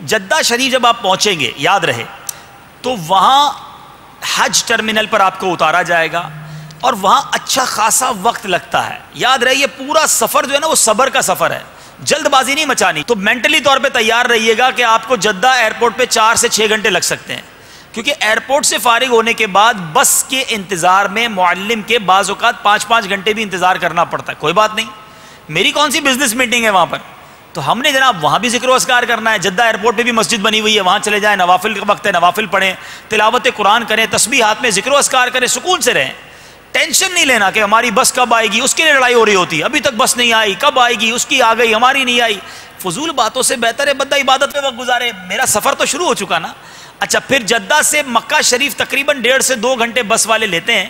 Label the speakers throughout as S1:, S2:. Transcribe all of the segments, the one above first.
S1: Jeddah شریف جب آپ پہنچیں گے یاد رہے تو وہاں حج ٹرمینل پر آپ کو اتارا جائے گا اور وہاں اچھا خاصا وقت لگتا ہے. یاد رہے یہ پورا سفر جو ہے نا وہ صبر کا سفر ہے, جلد بازی نہیں مچانی. تو مینٹلی طور پہ تیار رہیے گا کہ آپ کو جدہ ایئرپورٹ پہ 4 سے 6 گھنٹے لگ سکتے ہیں, کیونکہ ایئرپورٹ سے فارغ ہونے کے بعد بس کے انتظار میں معلم کے بعض اوقات 5-5 گھنٹے بھی انتظار کرنا پڑتا ہے. کوئی بات نہیں, میری کون سی بزنس میٹنگ ہے وہاں پر, تو ہم نے جناب وہاں بھی ذکر و اذکار کرنا ہے. جدہ ایئرپورٹ پہ بھی مسجد بنی ہوئی ہے, وہاں چلے جائیں, نوافل کا وقت ہے, نوافل پڑھیں, تلاوت قرآن کریں, تسبیح ہاتھ میں ذکر و اذکار کریں, سکون سے رہیں. ٹینشن نہیں لینا کہ ہماری بس کب آئے گی, اس کے لیے لڑائی ہو رہی ہوتی ہے, ابھی تک بس نہیں آئی, کب آئے گی, اس کی آ گئی, ہماری نہیں آئی. فضول باتوں سے بہتر ہے بندہ عبادت پہ وقت گزارے. میرا سفر تو شروع ہو چکا نا. اچھا, پھر جدہ سے مکہ شریف تقریباً 1.5 سے 2 گھنٹے بس والے لیتے ہیں,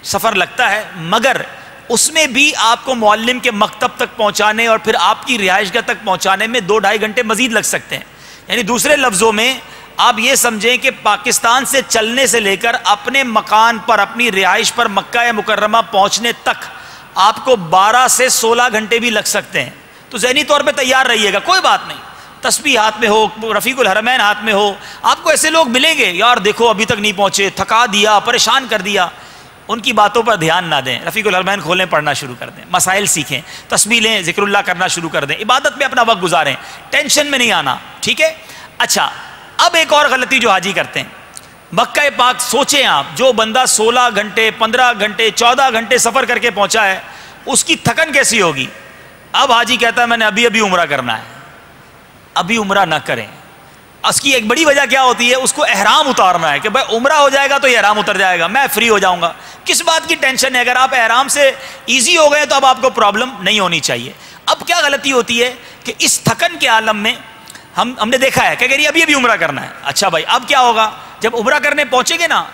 S1: سفر لگتا ہے, مگر اس میں بھی آپ کو معلم کے مکتب تک پہنچانے اور پھر آپ کی رہائش گاہ تک پہنچانے میں 2-2.5 گھنٹے مزید لگ سکتے ہیں. یعنی دوسرے لفظوں میں آپ یہ سمجھیں کہ پاکستان سے چلنے سے لے کر اپنے مکان پر, اپنی رہائش پر مکہ مکرمہ پہنچنے تک آپ کو 12 سے 16 گھنٹے بھی لگ سکتے ہیں. تو ذہنی طور پہ تیار رہیے گا, کوئی بات نہیں. تسبیح ہاتھ میں ہو, رفیق الحرمین ہاتھ میں ہو, آپ کو ایسے لوگ ملیں گے یار دیکھو ابھی تک نہیں پہنچے, تھکا دیا, پریشان کر دیا, ان کی باتوں پر دھیان نہ دیں. رفیق الحرمین کھولیں, پڑھنا شروع کر دیں, مسائل سیکھیں, تسبیح لیں, ذکر اللہ کرنا شروع کر دیں, عبادت میں اپنا وقت گزاریں, ٹینشن میں نہیں آنا. ٹھیک ہے. اچھا, اب ایک اور غلطی جو حاجی کرتے ہیں, مکہ پاک سوچیں آپ, جو بندہ 16 گھنٹے 15 گھنٹے 14 گھنٹے سفر کر کے پہنچا ہے اس کی تھکن کیسی ہوگی. اب حاجی کہتا ہے میں نے ابھی عمرہ کرنا ہے. ابھی عمرہ نہ کریں. اس کی ایک بڑی وجہ کیا ہوتی ہے, اس کو احرام اتارنا ہے کہ بھائی عمرہ ہو جائے گا تو یہ احرام اتر جائے گا, میں فری ہو جاؤں گا. کس بات کی ٹینشن ہے؟ اگر آپ احرام سے ایزی ہو گئے تو اب آپ کو پرابلم نہیں ہونی چاہیے. اب کیا غلطی ہوتی ہے کہ اس تھکن کے عالم میں ہم نے دیکھا ہے کہ اگر یہ ابھی عمرہ کرنا ہے, اچھا بھائی اب کیا ہوگا جب عمرہ کرنے پہنچیں گے نا.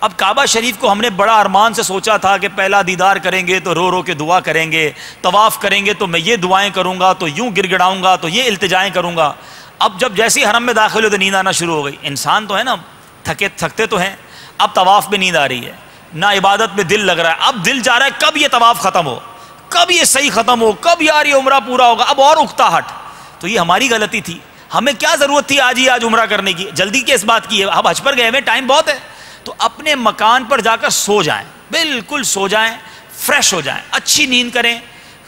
S1: اب کعبہ شریف کو ہم نے بڑا ارمان سے سوچا تھا کہ پہلا دیدار کریں گے تو رو رو کے دعا کریں گے, طواف کریں گے تو میں یہ دعائیں کروں گا, تو یوں گر گڑاؤں گا, تو یہ التجائیں کروں گا. اب جب جیسے حرم میں داخل ہو تو نیند آنا شروع ہو گئی. انسان تو ہے نا, تھکتے تو ہیں. اب طواف میں نیند آ رہی ہے, نہ عبادت میں دل لگ رہا ہے. اب دل چاہ رہا ہے کب یہ طواف ختم ہو, کب یہ صحیح ختم ہو, کب یار یہ عمرہ پورا ہوگا. اب اور اکتا ہٹ. تو یہ ہماری غلطی تھی. ہمیں کیا ضرورت تھی آج عمرہ کرنے کی, جلدی کس بات کی ہے, اب حج پر گئے ہوئے, ٹائم بہت ہے. تو اپنے مکان پر جا کر سو جائیں, بالکل سو جائیں, فریش ہو جائیں, اچھی نیند کریں,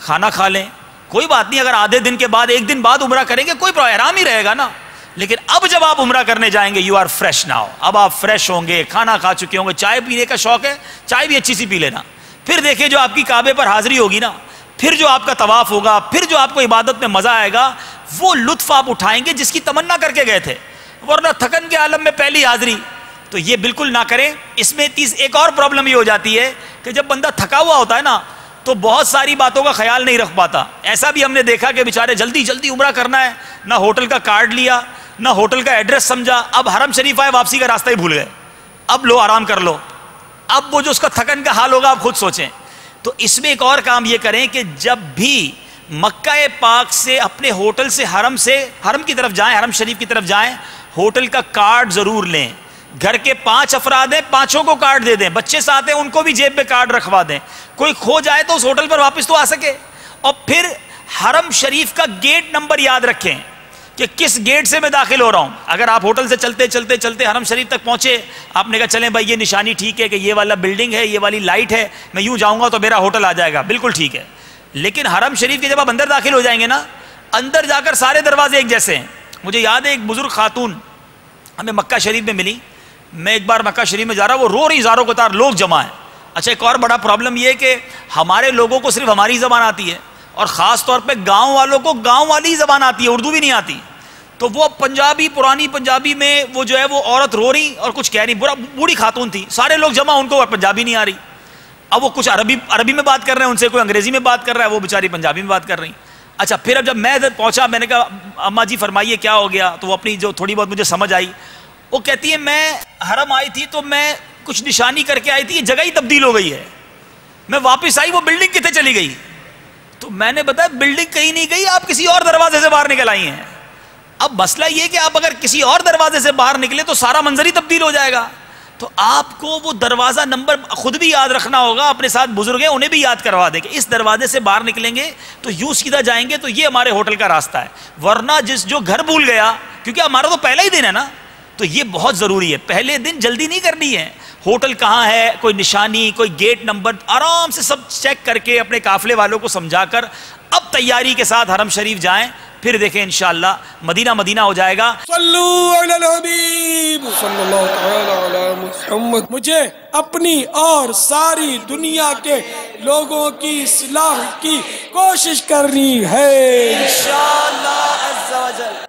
S1: کھانا کھا لیں. کوئی بات نہیں اگر آدھے دن کے بعد 1 دن بعد عمرہ کریں گے, کوئی احرام ہی رہے گا نا. لیکن اب جب آپ عمرہ کرنے جائیں گے یو آر فریش ناؤ. اب آپ فریش ہوں گے, کھانا کھا چکے ہوں گے, چائے پینے کا شوق ہے, چائے بھی اچھی سی پی لینا. پھر دیکھیں جو آپ کی کعبے پر حاضری ہوگی نا, پھر جو آپ کا طواف ہوگا, پھر جو آپ کو عبادت میں مزہ آئے گا, وہ لطف آپ اٹھائیں گے جس کی تمنا کر کے گئے تھے. ورنہ تھکن کے عالم میں پہلی حاضری, تو یہ بالکل نہ کریں. اس میں ایک اور پرابلم یہ ہو جاتی ہے کہ جب بندہ تھکا ہوا ہوتا ہے نا تو بہت ساری باتوں کا خیال نہیں رکھ پاتا. ایسا بھی ہم نے دیکھا کہ بیچارے جلدی عمرہ کرنا ہے, نہ ہوٹل کا کارڈ لیا, نہ ہوٹل کا ایڈریس سمجھا, اب حرم شریف آئے واپسی کا راستہ ہی بھول گئے. اب لو آرام کر لو. اب وہ جو اس کا تھکن کا حال ہوگا آپ خود سوچیں. تو اس میں ایک اور کام یہ کریں کہ جب بھی مکہ پاک سے اپنے ہوٹل سے حرم کی طرف جائیں, حرم شریف کی طرف جائیں, ہوٹل کا کارڈ ضرور لیں. گھر کے 5 افراد ہیں, 5 کو کارڈ دے دیں. بچے ساتھ ہیں ان کو بھی جیب میں کارڈ رکھوا دیں. کوئی کھو جائے تو اس ہوٹل پر واپس تو آ سکے. اور پھر حرم شریف کا گیٹ نمبر یاد رکھیں کہ کس گیٹ سے میں داخل ہو رہا ہوں. اگر آپ ہوٹل سے چلتے حرم شریف تک پہنچے, آپ نے کہا چلیں بھائی یہ نشانی ٹھیک ہے کہ یہ والا بلڈنگ ہے, یہ والی لائٹ ہے, میں یوں جاؤں گا تو میرا ہوٹل آ جائے گا, بالکل ٹھیک ہے. لیکن حرم شریف کے جب آپ اندر داخل ہو جائیں گے نا, اندر جا کر سارے دروازے ایک جیسے ہیں. مجھے یاد ہے ایک بزرگ خاتون ہمیں مکہ شریف میں ملی. میں ایک بار مکہ شریف میں جا رہا, وہ رو رہی زاروں قطار, لوگ جمع ہیں. اچھا ایک اور بڑا پرابلم یہ ہے کہ ہمارے لوگوں کو صرف ہماری زبان آتی ہے, اور خاص طور پہ گاؤں والوں کو گاؤں والی زبان آتی ہے, اردو بھی نہیں آتی. تو وہ پنجابی, پرانی پنجابی میں وہ جو ہے وہ عورت رو رہی اور کچھ کہہ رہی, بوڑھی خاتون تھی, سارے لوگ جمع, ان کو پنجابی نہیں آ رہی. اب وہ کچھ عربی میں بات کر رہے ہیں ان سے, کوئی انگریزی میں بات کر رہا ہے, وہ بیچاری پنجابی میں بات کر رہی. اچھا پھر اب جب میں ادھر پہنچا, میں نے کہا اماں جی فرمائیے کیا ہو گیا. تو وہ اپنی جو تھوڑی بہت مجھے سمجھ آئی, وہ کہتی ہے میں حرم آئی تھی تو میں کچھ نشانی کر کے آئی تھی, یہ جگہ ہی تبدیل ہو گئی ہے. میں واپس آئی, وہ بلڈنگ کتنے چلی گئی. تو میں نے بتایا بلڈنگ کہیں نہیں گئی, آپ کسی اور دروازے سے باہر نکل آئی ہیں. اب مسئلہ یہ کہ آپ اگر کسی اور دروازے سے باہر نکلے تو سارا منظر ہی تبدیل ہو جائے گا. تو آپ کو وہ دروازہ نمبر خود بھی یاد رکھنا ہوگا, اپنے ساتھ بزرگ ہیں انہیں بھی یاد کروا دیں کہ اس دروازے سے باہر نکلیں گے تو یوں سیدھا جائیں گے تو یہ ہمارے ہوٹل کا راستہ ہے. ورنہ جو گھر بھول گیا کیونکہ ہمارا تو پہلا ہی دن ہے نا. تو یہ بہت ضروری ہے, پہلے دن جلدی نہیں کرنی ہے. ہوٹل کہاں ہے, کوئی نشانی, کوئی گیٹ نمبر, آرام سے سب چیک کر کے اپنے قافلے والوں کو سمجھا کر اب تیاری کے ساتھ حرم شریف جائیں. پھر دیکھیں انشاءاللہ مدینہ مدینہ ہو جائے گا.
S2: صلو علی الحبیب صلی اللہ تعالی علی محمد. مجھے اپنی اور ساری دنیا کے لوگوں کی اصلاح کی کوشش کرنی ہے
S1: انشاءاللہ عز و جل.